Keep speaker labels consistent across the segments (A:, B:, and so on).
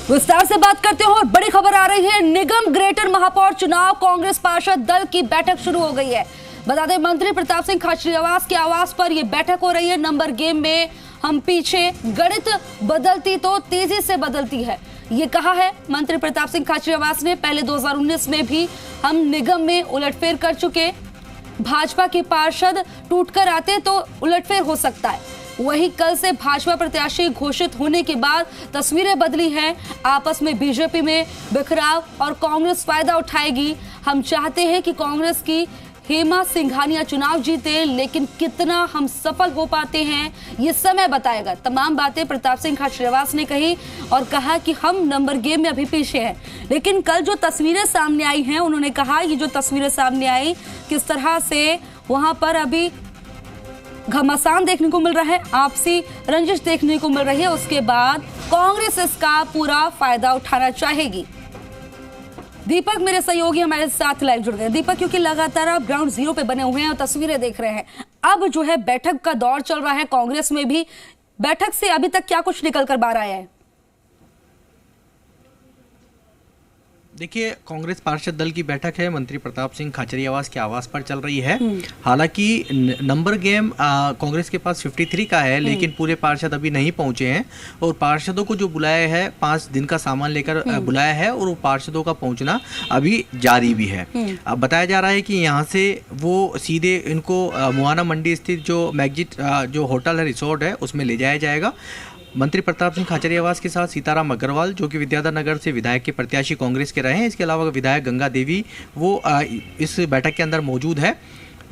A: विस्तार से बात करते हैं और बड़ी खबर आ रही है। निगम ग्रेटर महापौर चुनाव कांग्रेस पार्षद दल की बैठक शुरू हो गई है। बता दें, मंत्री प्रताप सिंह खाचरियावास के आवास पर यह बैठक हो रही है। नंबर गेम में हम पीछे, गणित बदलती तो तेजी से बदलती है, ये कहा है मंत्री प्रताप सिंह खाचरियावास ने। पहले 2019 में भी हम निगम में उलटफेर कर चुके। भाजपा के पार्षद टूटकर आते तो उलटफेर हो सकता है। वहीं कल से भाजपा प्रत्याशी घोषित होने के बाद तस्वीरें बदली हैं। आपस में बीजेपी में बिखराव और कांग्रेस फायदा उठाएगी। हम चाहते हैं कि कांग्रेस की हेमा सिंघानिया चुनाव जीते, लेकिन कितना हम सफल हो पाते हैं ये समय बताएगा। तमाम बातें प्रताप सिंह खाचरियावास ने कही और कहा कि हम नंबर गेम में अभी पीछे हैं। लेकिन कल जो तस्वीरें सामने आई हैं, उन्होंने कहा ये जो तस्वीरें सामने आई, किस तरह से वहां पर अभी घमासान देखने को मिल रहा है, आपसी रंजिश देखने को मिल रही है। उसके बाद कांग्रेस इसका पूरा फायदा उठाना चाहेगी। दीपक मेरे सहयोगी हमारे साथ लाइव जुड़ गए। दीपक, क्योंकि लगातार आप ग्राउंड जीरो पे बने हुए हैं और तस्वीरें देख रहे हैं, अब जो है बैठक का दौर चल रहा है कांग्रेस में भी। बैठक से अभी तक क्या कुछ निकल कर बाहर आया है?
B: देखिए, कांग्रेस पार्षद दल की बैठक है, मंत्री प्रताप सिंह खाचरियावास के आवास पर चल रही है। हालांकि नंबर गेम कांग्रेस के पास 53 का है, लेकिन पूरे पार्षद अभी नहीं पहुंचे हैं और पार्षदों को जो बुलाया है 5 दिन का सामान लेकर बुलाया है और वो पार्षदों का पहुंचना अभी जारी भी है। अब बताया जा रहा है कि यहाँ से वो सीधे इनको मुआना मंडी स्थित जो मैग्जिट जो होटल है, रिसोर्ट है, उसमें ले जाया जाएगा। मंत्री प्रताप सिंह खाचरियावास के साथ सीताराम अग्रवाल, जो कि विद्याधर नगर से विधायक के प्रत्याशी कांग्रेस के रहे हैं, इसके अलावा विधायक गंगा देवी वो इस बैठक के अंदर मौजूद है।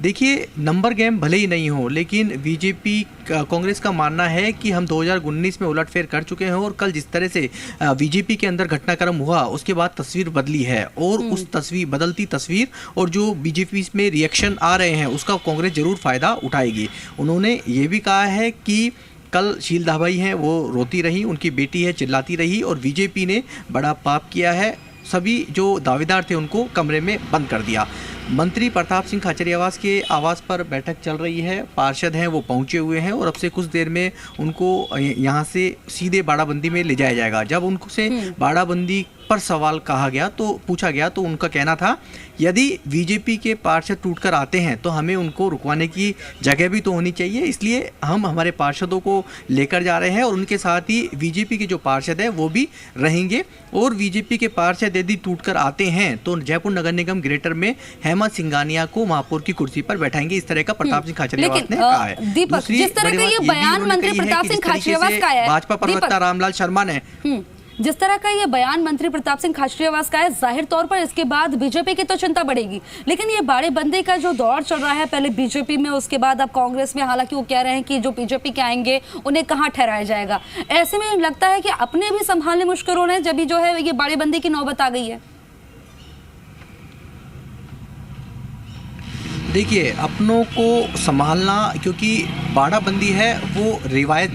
B: देखिए, नंबर गेम भले ही नहीं हो, लेकिन बीजेपी कांग्रेस का मानना है कि हम 2019 में उलटफेर कर चुके हैं और कल जिस तरह से बीजेपी के अंदर घटनाक्रम हुआ, उसके बाद तस्वीर बदली है और उस तस्वीर, बदलती तस्वीर और जो बीजेपी में रिएक्शन आ रहे हैं, उसका कांग्रेस जरूर फायदा उठाएगी। उन्होंने ये भी कहा है कि कल शील दाभाई हैं, वो रोती रही, उनकी बेटी है चिल्लाती रही और बीजेपी ने बड़ा पाप किया है। सभी जो दावेदार थे उनको कमरे में बंद कर दिया। मंत्री प्रताप सिंह खाचरियावास के आवास पर बैठक चल रही है। पार्षद हैं वो पहुंचे हुए हैं और अब से कुछ देर में उनको यहां से सीधे बाड़ाबंदी में ले जाया जाएगा। जब उनसे बाड़ाबंदी पर सवाल कहा गया तो पूछा गया तो उनका कहना था, यदि बीजेपी के पार्षद टूटकर आते हैं तो हमें उनको रुकवाने की जगह भी तो होनी चाहिए, इसलिए हम हमारे पार्षदों को लेकर जा रहे हैं और उनके साथ ही बीजेपी के जो पार्षद हैं वो भी रहेंगे। और बीजेपी के पार्षद यदि टूटकर आते हैं तो जयपुर नगर निगम ग्रेटर में हेमा सिंघानिया को महापौर की कुर्सी पर बैठाएंगे। इस तरह का प्रताप सिंह खाचरियावास ने कहा है।
A: दीपक, जिस तरह का ये बयान मंत्री प्रताप सिंह खाचरियावास का है,
B: भाजपा प्रवक्ता रामलाल शर्मा ने
A: जिस तरह का ये बयान मंत्री प्रताप सिंह खाचरियावास का है, जाहिर तौर पर इसके बाद बीजेपी की तो चिंता बढ़ेगी। लेकिन ये बाड़ेबंदी का जो दौर चल रहा है, पहले बीजेपी में, उसके बाद अब कांग्रेस में, हालांकि वो कह रहे हैं कि जो बीजेपी के आएंगे उन्हें कहां ठहराया जाएगा। ऐसे में लगता है कि अपने भी संभालने मुश्किल हो रहे हैं, जब भी जो है ये बाड़ेबंदी की नौबत आ गई है।
B: देखिए, अपनों को संभालना, क्योंकि बाड़ाबंदी है वो रवायत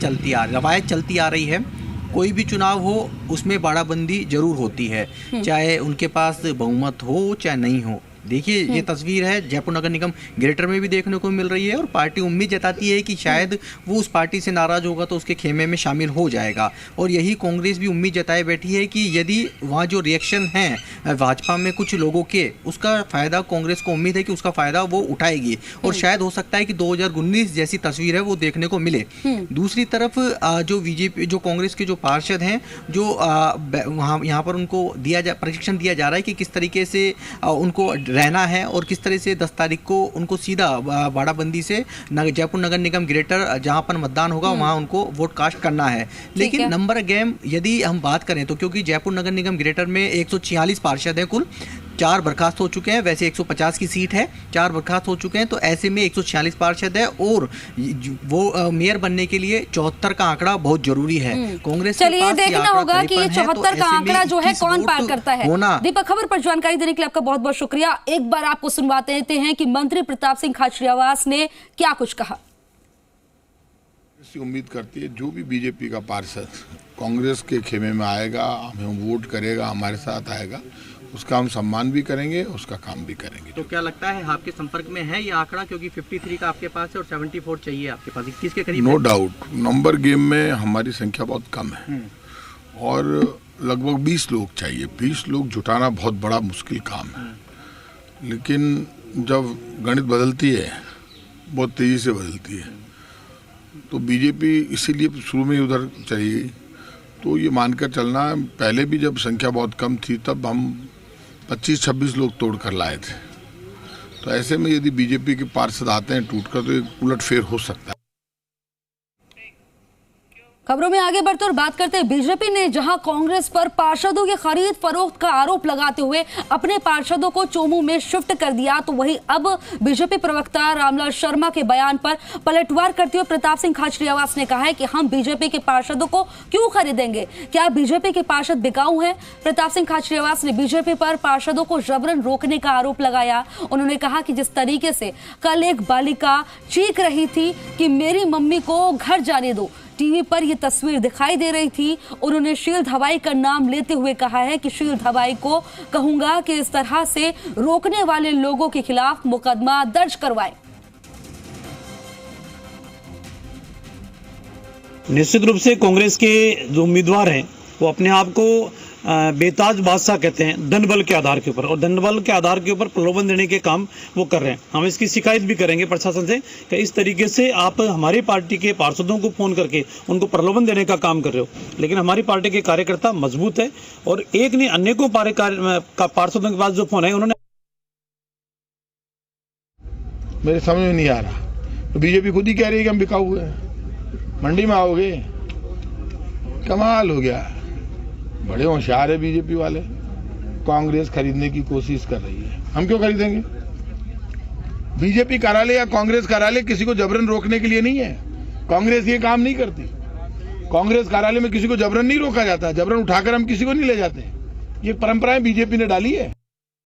B: चलती आ रही है। कोई भी चुनाव हो उसमें बाड़ाबंदी जरूर होती है, चाहे उनके पास बहुमत हो चाहे नहीं हो। देखिए, ये तस्वीर है जयपुर नगर निगम ग्रेटर में भी देखने को मिल रही है और पार्टी उम्मीद जताती है कि शायद वो उस पार्टी से नाराज होगा तो उसके खेमे में शामिल हो जाएगा। और यही कांग्रेस भी उम्मीद जताए बैठी है कि यदि वहाँ जो रिएक्शन है भाजपा में कुछ लोगों के, उसका फायदा कांग्रेस को उम्मीद है कि उसका फायदा वो उठाएगी और शायद हो सकता है कि 2019 जैसी तस्वीर है वो देखने को मिले। दूसरी तरफ जो बीजेपी, जो कांग्रेस के जो पार्षद हैं, जो वहाँ यहाँ पर उनको प्रशिक्षण दिया जा रहा है कि किस तरीके से उनको रहना है और किस तरह से 10 तारीख को उनको सीधा बाड़ाबंदी से जयपुर नगर निगम ग्रेटर जहां पर मतदान होगा वहां उनको वोट कास्ट करना है। लेकिन नंबर गेम यदि हम बात करें तो, क्योंकि जयपुर नगर निगम ग्रेटर में 146 पार्षद हैं कुल, 4 बर्खास्त हो चुके हैं। वैसे 150 की सीट है, 4 बर्खास्त हो चुके हैं, तो ऐसे में 146 पार्षद है और वो मेयर बनने के लिए 74 का आंकड़ा बहुत जरूरी है। कांग्रेस
A: चलिए ये देखना होगा कि ये 74 का आंकड़ा जो है कौन पार करता है। दीपक, खबर पर जानकारी देने के लिए आपका बहुत बहुत शुक्रिया। एक बार आपको सुनवाते देते हैं कि मंत्री प्रताप सिंह खाचरियावास ने क्या कुछ कहा।
C: उम्मीद करती है जो भी बीजेपी का पार्षद कांग्रेस के खेमे में आएगा, हमें वोट करेगा, हमारे साथ आएगा, उसका हम सम्मान भी करेंगे, उसका काम भी करेंगे।
B: तो क्या लगता है आपके संपर्क में है ये आंकड़ा, क्योंकि 53 का आपके पास है और 74 चाहिए आपके पास, 21 के करीब?
C: नो डाउट, नंबर गेम में हमारी संख्या बहुत कम है और लगभग 20 लोग चाहिए। 20 लोग जुटाना बहुत बड़ा मुश्किल काम है, लेकिन जब गणित बदलती है, बहुत तेज़ी से बदलती है, तो बीजेपी इसीलिए शुरू में ही उधर चली गई। तो ये मानकर चलना, पहले भी जब संख्या बहुत कम थी तब हम 25-26 लोग तोड़ कर लाए थे। तो ऐसे में यदि बीजेपी के पार्षद आते हैं टूटकर, तो एक उलटफेर हो सकता है।
A: खबरों में आगे बढ़ते और बात करते हैं, बीजेपी ने जहां कांग्रेस पर पार्षदों की खरीद फरोख्त का आरोप लगाते हुए अपने पार्षदों को चोमू में शिफ्ट कर दिया, तो वहीं अब बीजेपी प्रवक्ता रामलाल शर्मा के बयान पर पलटवार करते हुए प्रताप सिंह खाचरियावास ने कहा है कि हम बीजेपी के पार्षदों को क्यों खरीदेंगे, क्या बीजेपी के पार्षद बिकाऊ हैं। प्रताप सिंह खाचरियावास ने बीजेपी पर पार्षदों को जबरन रोकने का आरोप लगाया। उन्होंने कहा कि जिस तरीके से कल एक बालिका चीख रही थी कि मेरी मम्मी को घर जाने दो, टीवी पर यह तस्वीर दिखाई दे रही थी। उन्होंने शील्ड हवाई का नाम लेते हुए कहा है कि शील्ड हवाई को कहूंगा कि इस तरह से रोकने वाले लोगों के खिलाफ मुकदमा दर्ज करवाएं।
D: निश्चित रूप से कांग्रेस के जो उम्मीदवार हैं वो अपने आप को बेताज बादशाह कहते हैं दंडबल के आधार के ऊपर, और दंडबल के आधार के ऊपर प्रलोभन देने के काम वो कर रहे हैं। हम इसकी शिकायत भी करेंगे प्रशासन से कि इस तरीके से आप हमारी पार्टी के पार्षदों को फोन करके उनको प्रलोभन देने का काम कर रहे हो। लेकिन हमारी पार्टी के कार्यकर्ता मजबूत है और एक नहीं अनेकों पार्षदों के पास जो फोन है उन्होंने
C: मेरे समझ में नहीं आ रहा। तो बीजेपी खुद ही कह रही है कि हम बिकाऊ हुए, मंडी में आओगे, कमाल हो गया। बड़े होशियार है बीजेपी वाले, कांग्रेस खरीदने की कोशिश कर रही है। हम क्यों खरीदेंगे? बीजेपी कार्यालय या कांग्रेस कार्यालय किसी को जबरन रोकने के लिए नहीं है। कांग्रेस ये काम नहीं करती। कांग्रेस कार्यालय में किसी को जबरन नहीं रोका जाता, जबरन उठाकर हम किसी को नहीं ले जाते। ये परंपराएं बीजेपी ने डाली है।